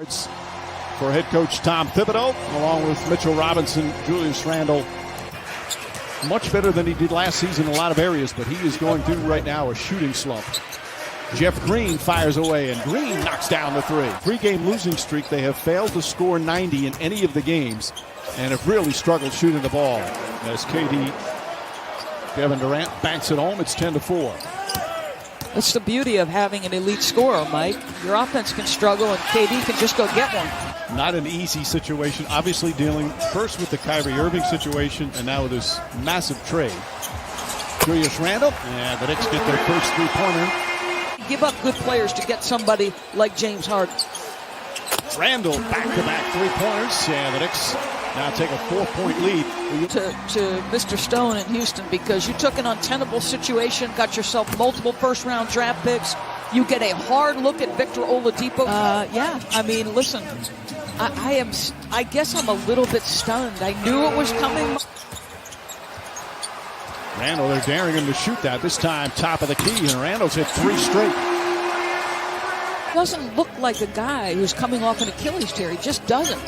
It's for head coach Tom Thibodeau, along with Mitchell Robinson, Julius Randle. Much better than he did last season in a lot of areas, but he is going through right now a shooting slump. Jeff Green fires away, and Green knocks down the three. Three-game losing streak. They have failed to score 90 in any of the games and have really struggled shooting the ball. As Kevin Durant banks it home, it's 10-4. That's the beauty of having an elite scorer, Mike. Your offense can struggle, and KD can just go get one. Not an easy situation. Obviously dealing first with the Kyrie Irving situation and now with this massive trade. Julius Randle, and the Knicks get their first three-pointer. Give up good players to get somebody like James Harden. Randle back-to-back three-pointers, and the Knicks now take a 4-point lead. To Mr. Stone in Houston, because you took an untenable situation, got yourself multiple first-round draft picks. You get a hard look at Victor Oladipo. Yeah, I mean, listen, I guess I'm a little bit stunned. I knew it was coming. Randle, they're daring him to shoot that. This time, top of the key, and Randle's hit three straight. Doesn't look like a guy who's coming off an Achilles tear. He just doesn't.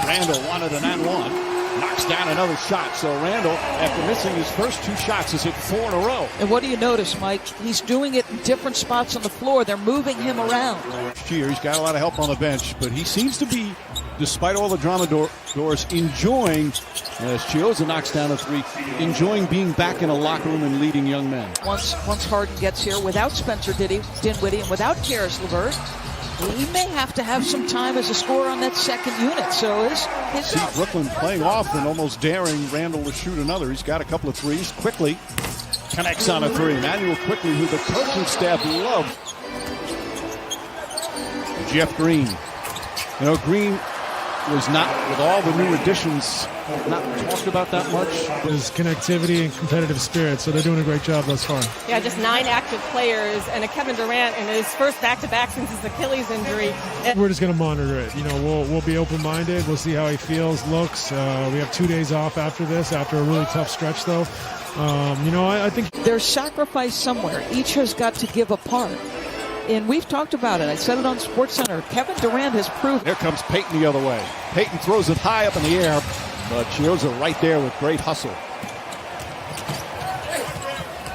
Randle wanted an and one. Knocks down another shot. So Randle, after missing his first two shots, has hit four in a row. And what do you notice, Mike? He's doing it in different spots on the floor. They're moving him around. He's got a lot of help on the bench, but he seems to be, despite all the drama doors, enjoying, as Chioza knocks down a three, enjoying being back in a locker room and leading young men. Once Harden gets here, without Spencer Dinwiddie and without Karis LeVert, he may have to have some time as a scorer on that second unit. So see Brooklyn playing off and almost daring Randle to shoot another. He's got a couple of threes. Quickly connects on a three. Manuel Quickly, who the coaching staff loved. Jeff Green. You know, Green was not, with all the new additions, not talked about that much. There's connectivity and competitive spirit, so they're doing a great job thus far. Yeah, just 9 active players, and a Kevin Durant in his first back-to-back since his Achilles injury. We're just going to monitor it. You know, we'll be open-minded. We'll see how he feels, looks. We have 2 days off after this, after a really tough stretch, though. You know, I think there's sacrifice somewhere. Each has got to give a part. And we've talked about it. I said it on SportsCenter. Kevin Durant has proved. Here comes Payton the other way. Payton throws it high up in the air, but Chioza right there with great hustle.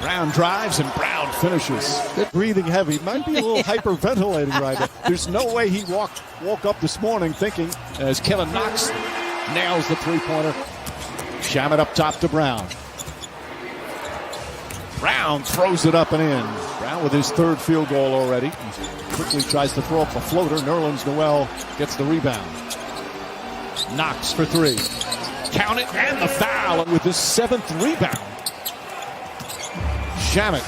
Brown drives and Brown finishes. Breathing heavy. Might be a little hyperventilating right now. There's no way he woke up this morning thinking, as Kevin Knox nails the three-pointer. Shamet up top to Brown. Brown throws it up and in. Brown with his third field goal already. He quickly tries to throw up a floater. Nerlens Noel gets the rebound. Knox for three. Count it, and the foul with his 7th rebound. Shamet.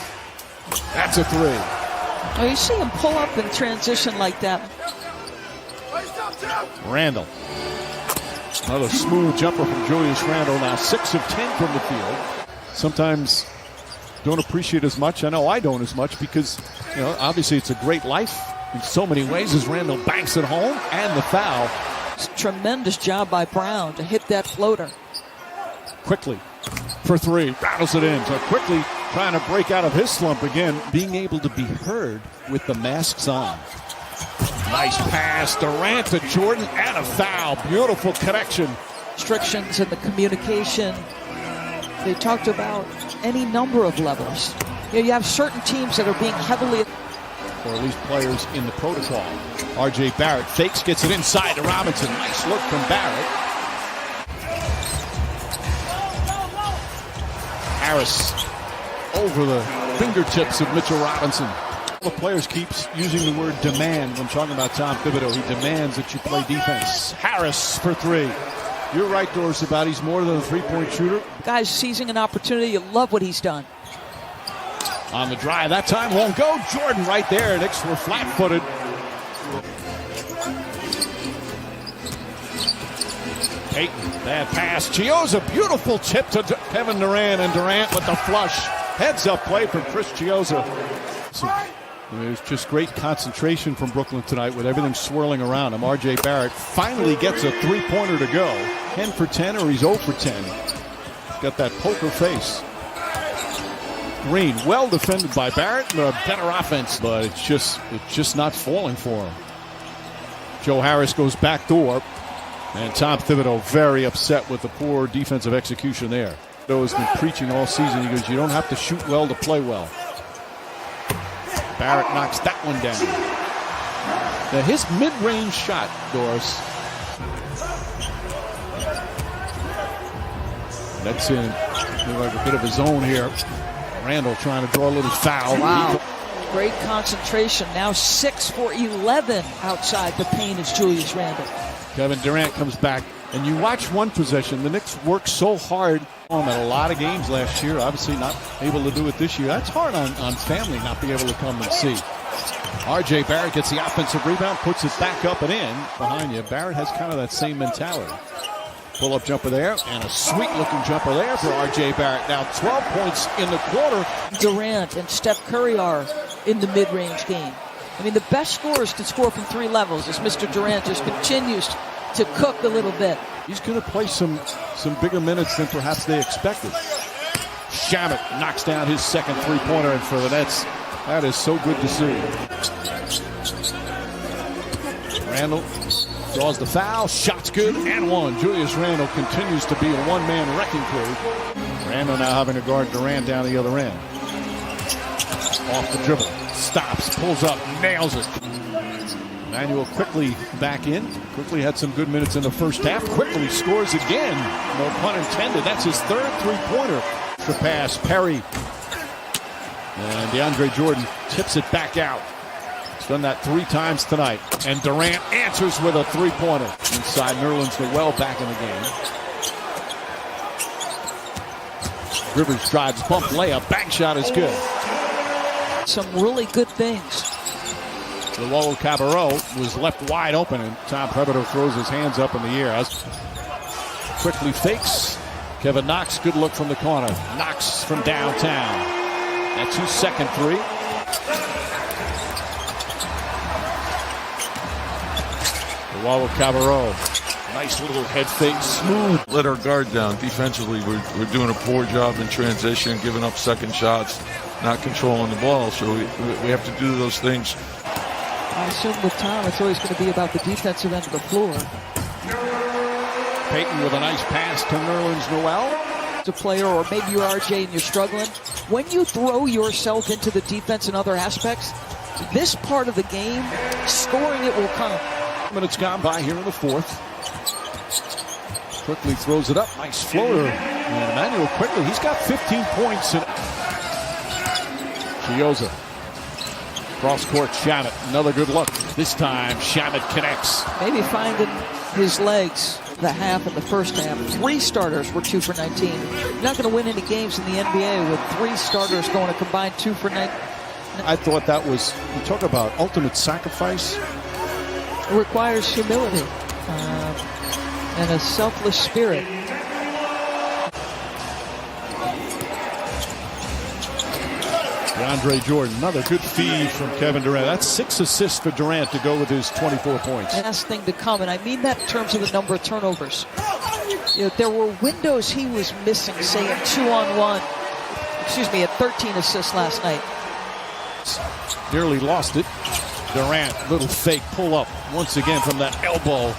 That's a three. Oh, you see him pull up in transition like that. Randle. Another smooth jumper from Julius Randle. Now 6 of 10 from the field. Sometimes don't appreciate as much. I know I don't as much because, you know, obviously it's a great life in so many ways as Randle banks it home, and the foul. It's a tremendous job by Brown to hit that floater. Quickly for three, rattles it in. So Quickly trying to break out of his slump again, being able to be heard with the masks on. Nice pass, Durant to Jordan, and a foul. Beautiful connection. Restrictions in the communication. They talked about any number of levels. You have certain teams that are being heavily, or at least players in the protocol. R.J. Barrett fakes, gets it inside to Robinson. Nice look from Barrett. Harris over the fingertips of Mitchell Robinson. The players keeps using the word demand when talking about Tom Thibodeau. He demands that you play defense. Harris for three. You're right, Doris, about he's more than a three-point shooter. Guys seizing an opportunity. You love what he's done. On the drive, that time won't go. Jordan right there. Knicks were flat-footed. Payton, bad pass. Chioza, beautiful tip to Kevin Durant, and Durant with the flush. Heads-up play from Chris Chioza. So, there's just great concentration from Brooklyn tonight with everything swirling around him. R.J. Barrett finally gets a three-pointer to go. 10 for 10, or he's 0 for 10. He's got that poker face. Green, well defended by Barrett. A better offense, but it's just not falling for him. Joe Harris goes back door. And Tom Thibodeau very upset with the poor defensive execution there. Thibodeau has been preaching all season. He goes, you don't have to shoot well to play well. Barrett knocks that one down. Now his mid-range shot, Doris. That's in like a bit of a zone here. Randall trying to draw a little foul. Wow. Great concentration. Now 6 for 11 outside the paint is Julius Randle. Kevin Durant comes back, and you watch one possession. The Knicks worked so hard at a lot of games last year. Obviously not able to do it this year. That's hard on family not being able to come and see. R.J. Barrett gets the offensive rebound, puts it back up and in behind you. Barrett has kind of that same mentality. Pull-up jumper there, and a sweet-looking jumper there for R.J. Barrett. Now 12 points in the quarter. Durant and Steph Curry are in the mid-range game. I mean, the best scorers can score from 3 levels as Mr. Durant just continues to cook a little bit. He's going to play some bigger minutes than perhaps they expected. Shamet knocks down his second three-pointer, and for the Nets, that is so good to see. Randall draws the foul, shot's good, and one. Julius Randle continues to be a one-man wrecking crew. Randle now having to guard Durant down the other end. Off the dribble. Stops, pulls up, nails it. Manuel quickly back in. Quickly had some good minutes in the first half. Quickly scores again. No pun intended. That's his third three-pointer. The pass, Perry. And DeAndre Jordan tips it back out. He's done that 3 times tonight. And Durant answers with a three-pointer. Inside Nerlens Noel back in the game. Rivers drives, bump layup, bank shot is good. Some really good things. Luau Cabarro was left wide open, and Tom Thibodeau throws his hands up in the air. Quickly fakes. Kevin Knox, good look from the corner. Knox from downtown. That's his second three. Luau Cabarro. Nice little head fake, smooth. Let our guard down defensively. We're doing a poor job in transition, giving up second shots, not controlling the ball. So we have to do those things. I assume with Tom, it's always going to be about the defensive end of the floor. Payton with a nice pass to Nerlens Noel. It's a player, or maybe you're RJ and you're struggling. When you throw yourself into the defense and other aspects, this part of the game, scoring it will come. Minutes gone by here in the fourth. Quickly throws it up. Nice floater. And Emmanuel Quickly, he's got 15 points. Chioza. Cross court, Shamet. Another good look. This time, Shamet connects. Maybe finding his legs the half and the first half. 3 starters were 2 for 19. You're not going to win any games in the NBA with 3 starters going a combined 2 for 19. I thought that was, you talk about ultimate sacrifice. It requires humility and a selfless spirit. DeAndre Jordan, another good feed from Kevin Durant. That's 6 assists for Durant to go with his 24 points. Last thing to come, and I mean that in terms of the number of turnovers. You know, there were windows he was missing, say in 2-on-1. At 13 assists last night. Nearly lost it. Durant, little fake pull up once again from that elbow.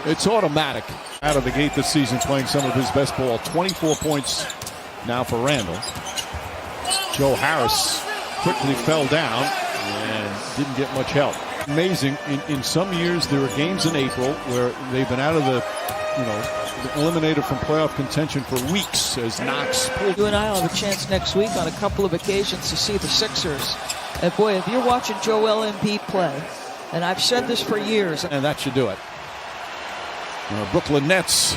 It's automatic. Out of the gate this season, playing some of his best ball. 24 points now for Randall. Joe Harris quickly fell down and didn't get much help. Amazing. In some years, there were games in April where they've been out of the, eliminated from playoff contention for weeks as Knox pulled. You and I will have a chance next week on a couple of occasions to see the Sixers. And boy, if you're watching Joel Embiid play, and I've said this for years. And that should do it. Brooklyn Nets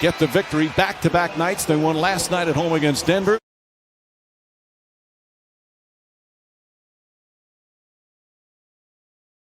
get the victory back-to-back nights. They won last night at home against Denver.